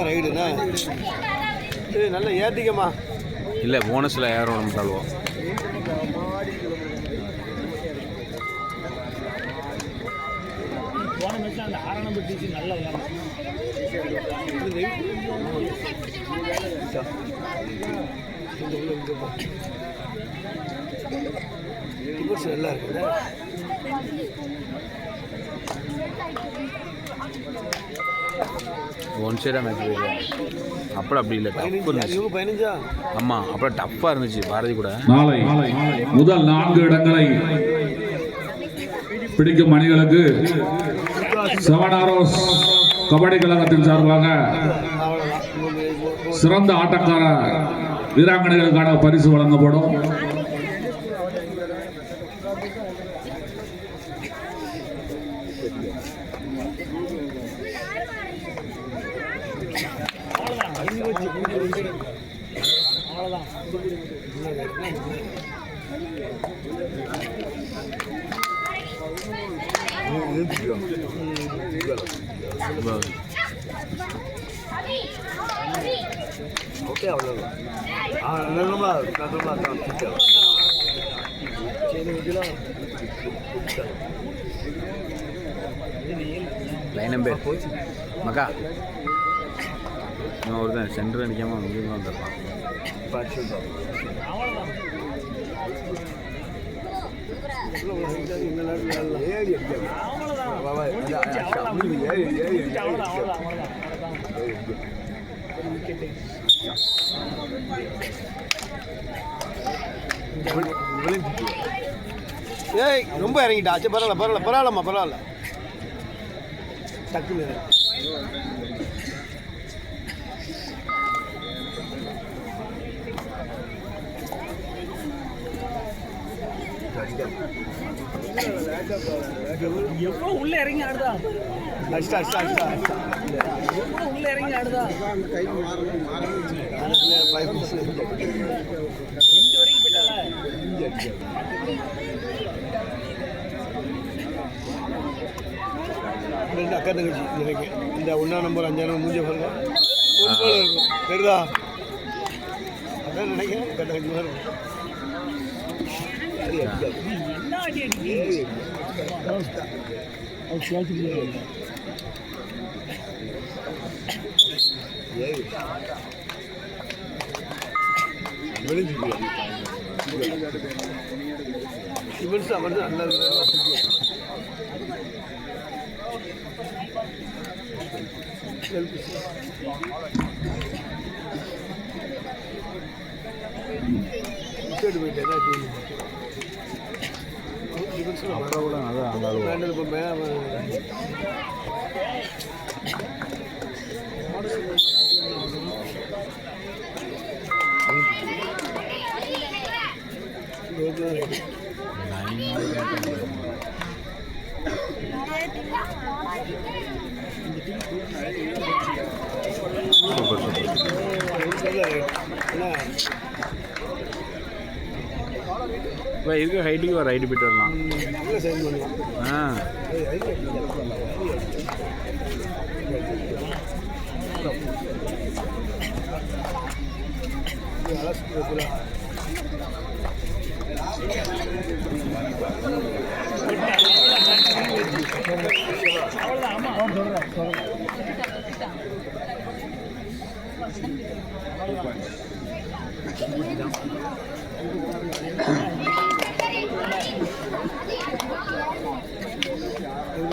ரைடுண்ணா இது நல்ல ஏற்றிக்கம்மா இல்லை போனஸில் ஏறணும் தள்ளுவோம். நல்லா இருக்குல்ல ஒன் சைடாக மேட்ச் போயிருக்கேன். அப்புறம் அப்படி இல்லை, டஃப் இருந்துச்சு. 15 ஆமாம், அப்புறம் டஃப்பாக இருந்துச்சு பாரதி கூட. நாளை முதல் 4 இடங்களை பிடிக்கும் அணிகளுக்கு செவனாரோஸ் கபடி கழகத்தின் சார்பாக சிறந்த ஆட்டக்கார வீராங்கனைகளுக்கான பரிசு வழங்கப்படும். ஓகே அவ்வளோதான். லைன் நம்பர் போச்சு மக்கா. இன்னும் ஒருத்தன் சென்டர் நிற்காமல் முடியும் வந்துடலாம். ஏய் ரொம்ப இறங்கிட்டா. சரி பரவாயில்ல டக்குன்னு எவ்வளோ உள்ள இறங்கி ஆடுதா. அடிச்சா எவ்வளோ உள்ள இறங்கி ஆடுதா. கை வரைக்கும் போயிட்டால. ரெண்டு அக்கா தங்கச்சி எனக்கு இந்த 1ஆம் நம்பர் 5ஆம் நம்பர் மூஞ்ச பாருங்க இருக்கும் தெரியுதா. அதான் நினைக்கிறேன் அக்கா தங்கச்சி மாதிரி இருக்கும். என்ன அடி அடி இவன்ஸ் அமர்ந்து நல்லா போயிட்டேன். இருக்க ஹைட்டுக்கு ஒரு ரைட்டு போயிட்டு வரலாம்.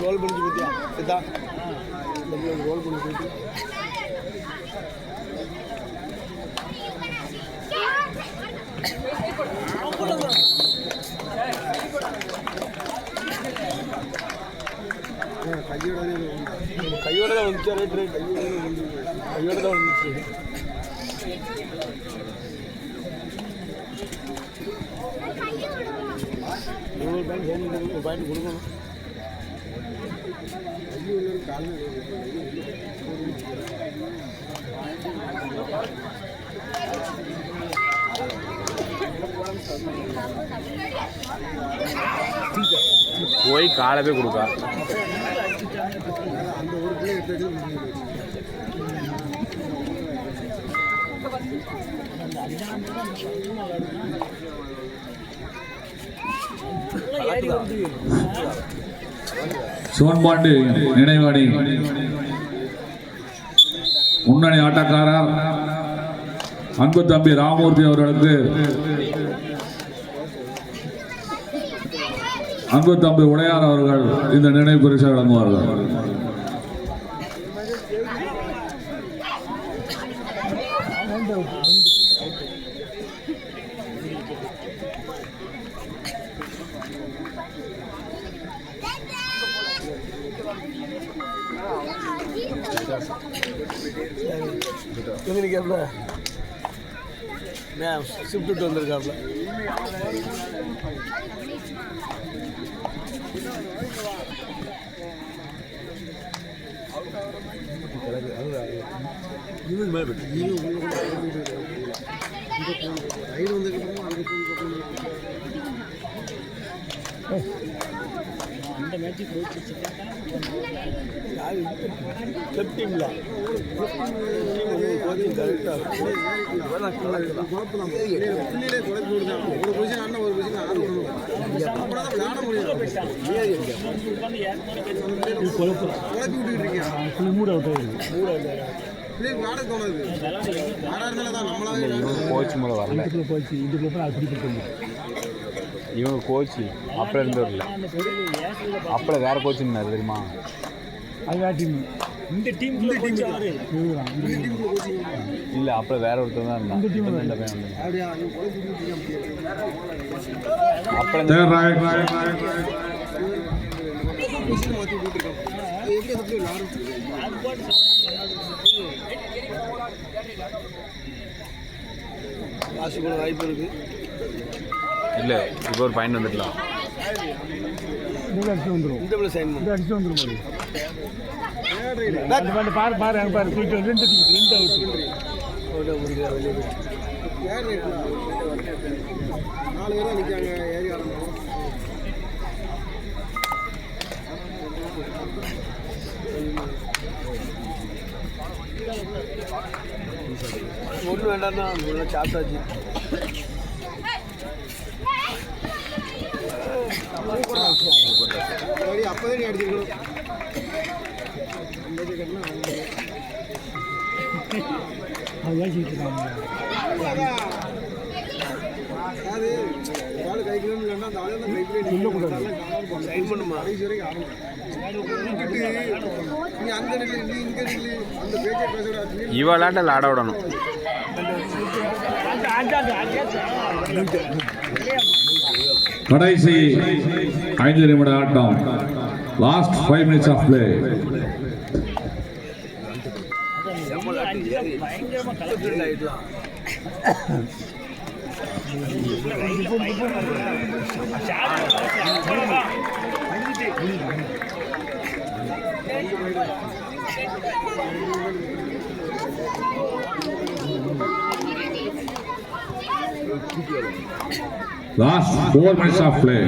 ரோல் பண்ணி பத்தியா சித்தா ரோல் பண்ணி போயிட்டு கையோட தான் வந்துச்சு. கையோட தான் வந்துச்சு. ஒரு பாயிண்ட் கொடுக்கணும். போய் காலவே கொடுக்கா. அந்த ஒரு பிள்ளை எடுத்து ஏறி வருது. சிவன்பாண்டி நினைவாணி முன்னணி ஆட்டக்காரர் அன்பு தம்பி ராமூர்த்தி அவர்களுக்கு அன்பு தம்பி உடையார் அவர்கள் இந்த நினைவு பரிசை வழங்குவார்கள். எங்கேருக்காப்ல ஷிஃப்ட் விட்டு வந்திருக்காப்ல. அந்த மேட்சுக்கு போயிட்டு டீம்ல கோச் மூலம் வரல. இவங்க கோச்சு அப்புறம் இருந்து வரல. அப்புறம் வேற கோச் இருந்தார் தெரியுமா? இந்த டீம் இல்லை அப்புறம் வேற ஒருத்தர் தான் இருந்தான். அப்புறம் காசு கூட வாய்ப்பு இருக்கு. இல்லை இப்போ ஒரு பாயிண்ட் வந்துடலாம். இந்த பிள்ளை சைன் பண்ணு. பாரு பாரு அங்க பாரு ரெண்டு ரெண்டு நாலு பேர் தான் நிற்காங்க ஏரியா. ஒன்றும் வேண்டாம்னா சாப்பிட்டாச்சு. அப்போதான் நீ அடிச்சிருக்கணும். அதாவது யாரு கைக்குள்ள இல்லைன்னா அந்த ஆளு கைக்குள்ள சைன் பண்ணுமா நீ அங்க நில்லு நீ இங்க நில்லு அந்த பேச்சை பேசுற இவளாட்ட ஆட விடணும். கடைசி 5 நிமிட ஆட்டம். Last 5 minutes of play. Last 4 minutes of play.